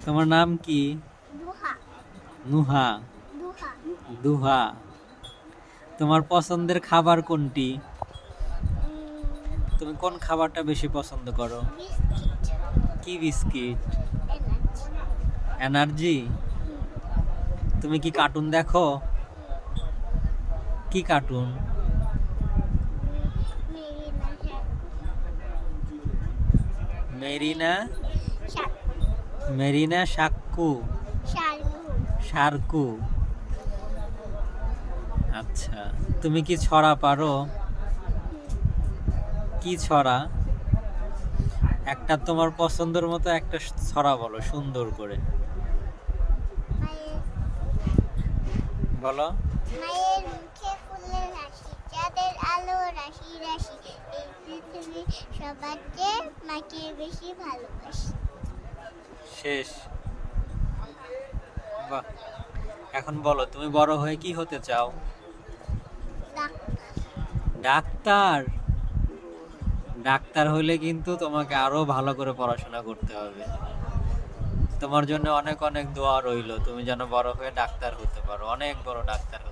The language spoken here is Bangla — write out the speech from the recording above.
তোমার নাম কি? দুহা। নুহা। দুহা। দুহা। তোমার পছন্দের খাবার কোনটি? তুমি কোন খাবারটা বেশি পছন্দ করো? বিস্কিট। কি বিস্কিট? এনার্জি। এনার্জি। তুমি কি কার্টুন দেখো? কি কার্টুন? মেরিনা মেরিনা। শাকু। মেরিনা সাক্কু। শাকু। সার্কু। আচ্ছা, তুমি কি ছড়া পারো? কি ছড়া? একটা তোমার পছন্দের মতো একটা ছড়া বলো সুন্দর করে। বলো। মায়ের মুখে ফুলের হাসি, চাঁদের আলো রাশি রাশি, এই পৃথিবীর সবার চেয়ে মাকে বেশি ভালোবাসি। শেষ। বাহ। এখন বলো, তুমি বড় হয়ে কি হতে চাও? ডাক্তার। ডাক্তার। ডাক্তার হলে কিন্তু তোমাকে আরো ভালো করে পড়াশোনা করতে হবে। তোমার জন্য অনেক অনেক দোয়া রইলো, তুমি যেন বড় হয়ে ডাক্তার হতে পারো, অনেক বড় ডাক্তার হতে